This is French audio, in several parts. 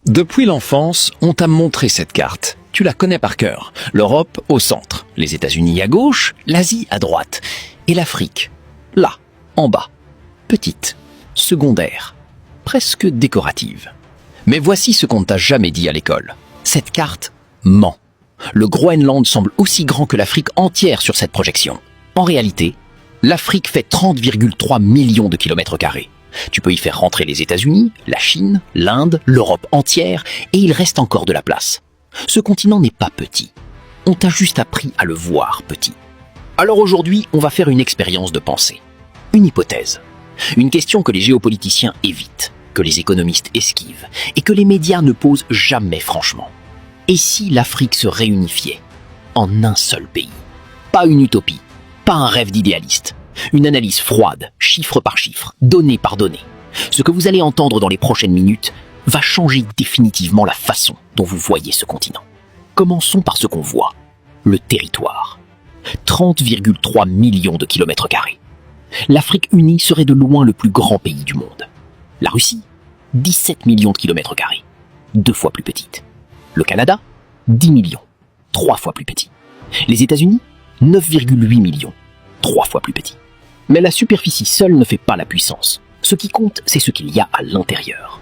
Depuis l'enfance, on t'a montré cette carte. Tu la connais par cœur. L'Europe au centre, les États-Unis à gauche, l'Asie à droite. Et l'Afrique, là, en bas. Petite, secondaire, presque décorative. Mais voici ce qu'on ne t'a jamais dit à l'école. Cette carte ment. Le Groenland semble aussi grand que l'Afrique entière sur cette projection. En réalité, l'Afrique fait 30,3 millions de kilomètres carrés. Tu peux y faire rentrer les États-Unis, la Chine, l'Inde, l'Europe entière, et il reste encore de la place. Ce continent n'est pas petit. On t'a juste appris à le voir petit. Alors aujourd'hui, on va faire une expérience de pensée. Une hypothèse. Une question que les géopoliticiens évitent, que les économistes esquivent, et que les médias ne posent jamais franchement. Et si l'Afrique se réunifiait en un seul pays? Pas une utopie, pas un rêve d'idéaliste. Une analyse froide, chiffre par chiffre, donnée par donnée. Ce que vous allez entendre dans les prochaines minutes va changer définitivement la façon dont vous voyez ce continent. Commençons par ce qu'on voit, le territoire. 30,3 millions de kilomètres carrés. L'Afrique unie serait de loin le plus grand pays du monde. La Russie, 17 millions de kilomètres carrés, 2 fois plus petite. Le Canada, 10 millions, 3 fois plus petit. Les États-Unis, 9,8 millions, 3 fois plus petit. Mais la superficie seule ne fait pas la puissance. Ce qui compte, c'est ce qu'il y a à l'intérieur.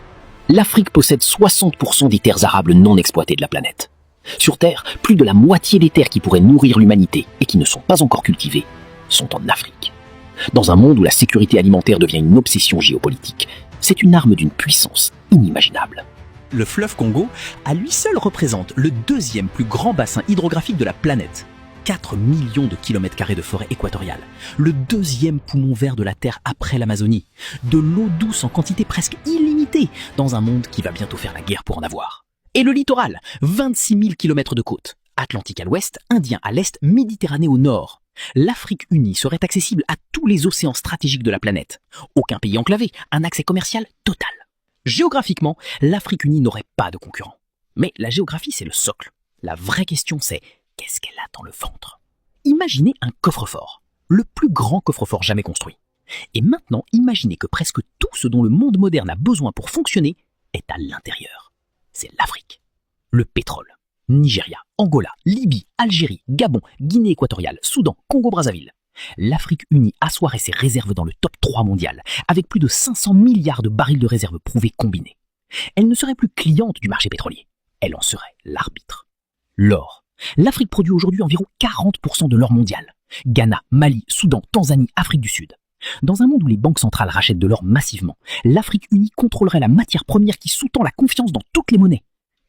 L'Afrique possède 60% des terres arables non exploitées de la planète. Sur Terre, plus de la moitié des terres qui pourraient nourrir l'humanité et qui ne sont pas encore cultivées sont en Afrique. Dans un monde où la sécurité alimentaire devient une obsession géopolitique, c'est une arme d'une puissance inimaginable. Le fleuve Congo, à lui seul, représente le deuxième plus grand bassin hydrographique de la planète. 4 millions de kilomètres carrés de forêt équatoriale, le deuxième poumon vert de la Terre après l'Amazonie, de l'eau douce en quantité presque illimitée dans un monde qui va bientôt faire la guerre pour en avoir. Et le littoral, 26 000 kilomètres de côte, Atlantique à l'ouest, Indien à l'est, Méditerranée au nord. L'Afrique unie serait accessible à tous les océans stratégiques de la planète. Aucun pays enclavé, un accès commercial total. Géographiquement, l'Afrique unie n'aurait pas de concurrent. Mais la géographie, c'est le socle. La vraie question, c'est qu'est-ce qu'elle a dans le ventre? Imaginez un coffre-fort, le plus grand coffre-fort jamais construit. Et maintenant, imaginez que presque tout ce dont le monde moderne a besoin pour fonctionner est à l'intérieur. C'est l'Afrique. Le pétrole. Nigeria, Angola, Libye, Algérie, Gabon, Guinée équatoriale, Soudan, Congo-Brazzaville. L'Afrique unie assoirait ses réserves dans le top 3 mondial, avec plus de 500 milliards de barils de réserves prouvées combinées. Elle ne serait plus cliente du marché pétrolier. Elle en serait l'arbitre. L'or. L'Afrique produit aujourd'hui environ 40% de l'or mondial. Ghana, Mali, Soudan, Tanzanie, Afrique du Sud. Dans un monde où les banques centrales rachètent de l'or massivement, l'Afrique unie contrôlerait la matière première qui sous-tend la confiance dans toutes les monnaies.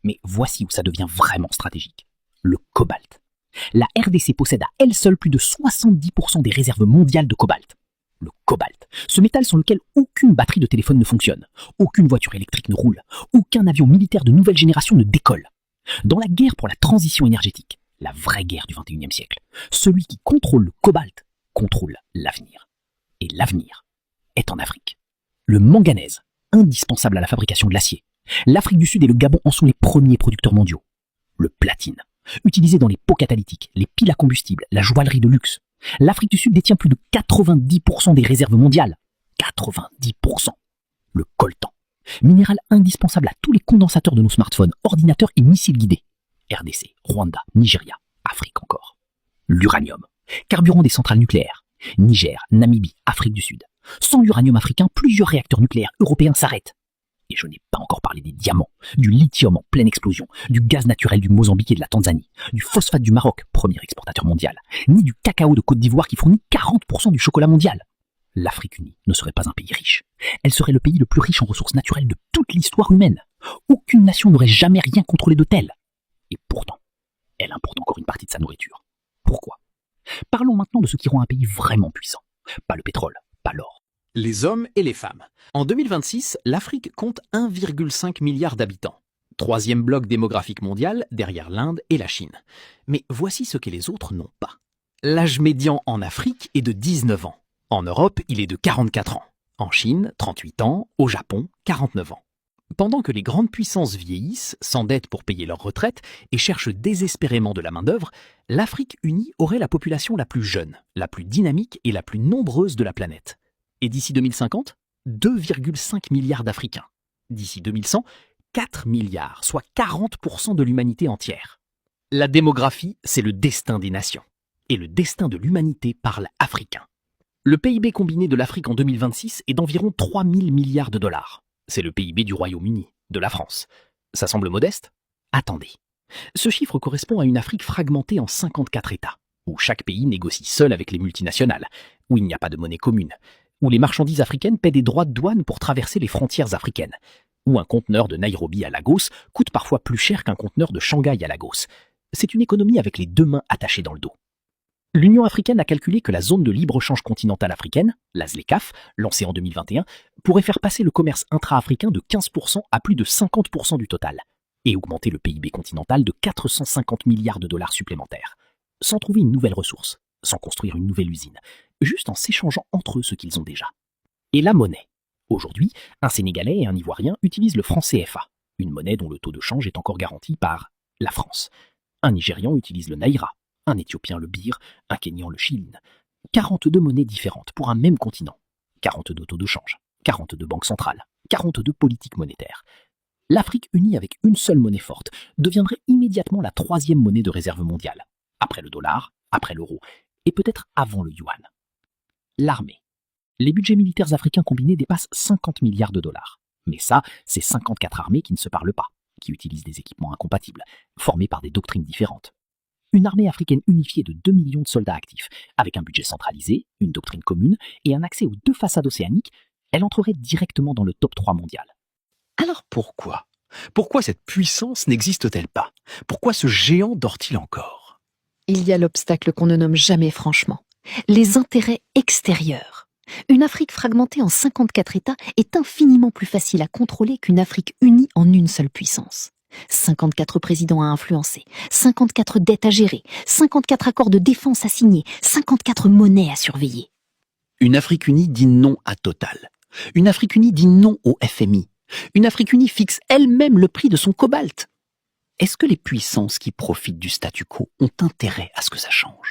Mais voici où ça devient vraiment stratégique. Le cobalt. La RDC possède à elle seule plus de 70% des réserves mondiales de cobalt. Le cobalt, ce métal sans lequel aucune batterie de téléphone ne fonctionne, aucune voiture électrique ne roule, aucun avion militaire de nouvelle génération ne décolle. Dans la guerre pour la transition énergétique, la vraie guerre du XXIe siècle, celui qui contrôle le cobalt contrôle l'avenir. Et l'avenir est en Afrique. Le manganèse, indispensable à la fabrication de l'acier. L'Afrique du Sud et le Gabon en sont les premiers producteurs mondiaux. Le platine, utilisé dans les pots catalytiques, les piles à combustible, la joaillerie de luxe. L'Afrique du Sud détient plus de 90% des réserves mondiales. 90%. Le coltan, minéral indispensable à tous les condensateurs de nos smartphones, ordinateurs et missiles guidés. RDC, Rwanda, Nigeria, Afrique encore. L'uranium, carburant des centrales nucléaires. Niger, Namibie, Afrique du Sud. Sans l'uranium africain, plusieurs réacteurs nucléaires européens s'arrêtent. Et je n'ai pas encore parlé des diamants, du lithium en pleine explosion, du gaz naturel du Mozambique et de la Tanzanie, du phosphate du Maroc, premier exportateur mondial, ni du cacao de Côte d'Ivoire qui fournit 40% du chocolat mondial. L'Afrique unie ne serait pas un pays riche. Elle serait le pays le plus riche en ressources naturelles de toute l'histoire humaine. Aucune nation n'aurait jamais rien contrôlé de tel. Et pourtant, elle importe encore une partie de sa nourriture. Pourquoi? Parlons maintenant de ce qui rend un pays vraiment puissant. Pas le pétrole, pas l'or. Les hommes et les femmes. En 2026, l'Afrique compte 1,5 milliard d'habitants. Troisième bloc démographique mondial derrière l'Inde et la Chine. Mais voici ce que les autres n'ont pas. L'âge médian en Afrique est de 19 ans. En Europe, il est de 44 ans. En Chine, 38 ans. Au Japon, 49 ans. Pendant que les grandes puissances vieillissent, s'endettent pour payer leur retraite et cherchent désespérément de la main-d'œuvre, l'Afrique unie aurait la population la plus jeune, la plus dynamique et la plus nombreuse de la planète. Et d'ici 2050, 2,5 milliards d'Africains. D'ici 2100, 4 milliards, soit 40% de l'humanité entière. La démographie, c'est le destin des nations. Et le destin de l'humanité parle africain. Le PIB combiné de l'Afrique en 2026 est d'environ 3 000 milliards de dollars. C'est le PIB du Royaume-Uni, de la France. Ça semble modeste? Attendez. Ce chiffre correspond à une Afrique fragmentée en 54 États, où chaque pays négocie seul avec les multinationales, où il n'y a pas de monnaie commune, où les marchandises africaines paient des droits de douane pour traverser les frontières africaines, où un conteneur de Nairobi à Lagos coûte parfois plus cher qu'un conteneur de Shanghai à Lagos. C'est une économie avec les deux mains attachées dans le dos. L'Union africaine a calculé que la zone de libre-échange continentale africaine, la ZLECAf, lancée en 2021, pourrait faire passer le commerce intra-africain de 15% à plus de 50% du total, et augmenter le PIB continental de 450 milliards de dollars supplémentaires, sans trouver une nouvelle ressource, sans construire une nouvelle usine, juste en s'échangeant entre eux ce qu'ils ont déjà. Et la monnaie. Aujourd'hui, un Sénégalais et un Ivoirien utilisent le franc CFA, une monnaie dont le taux de change est encore garanti par la France. Un Nigérian utilise le Naira, un Éthiopien le birr, un Kenyan le shilling. 42 monnaies différentes pour un même continent. 42 taux de change, 42 banques centrales, 42 politiques monétaires. L'Afrique unie avec une seule monnaie forte deviendrait immédiatement la troisième monnaie de réserve mondiale, après le dollar, après l'euro, et peut-être avant le yuan. L'armée. Les budgets militaires africains combinés dépassent 50 milliards de dollars. Mais ça, c'est 54 armées qui ne se parlent pas, qui utilisent des équipements incompatibles, formés par des doctrines différentes. Une armée africaine unifiée de 2 millions de soldats actifs, avec un budget centralisé, une doctrine commune et un accès aux deux façades océaniques, elle entrerait directement dans le top 3 mondial. Alors pourquoi? Pourquoi cette puissance n'existe-t-elle pas? Pourquoi ce géant dort-il encore? Il y a l'obstacle qu'on ne nomme jamais franchement. Les intérêts extérieurs. Une Afrique fragmentée en 54 États est infiniment plus facile à contrôler qu'une Afrique unie en une seule puissance. 54 présidents à influencer, 54 dettes à gérer, 54 accords de défense à signer, 54 monnaies à surveiller. Une Afrique unie dit non à Total. Une Afrique unie dit non au FMI. Une Afrique unie fixe elle-même le prix de son cobalt. Est-ce que les puissances qui profitent du statu quo ont intérêt à ce que ça change?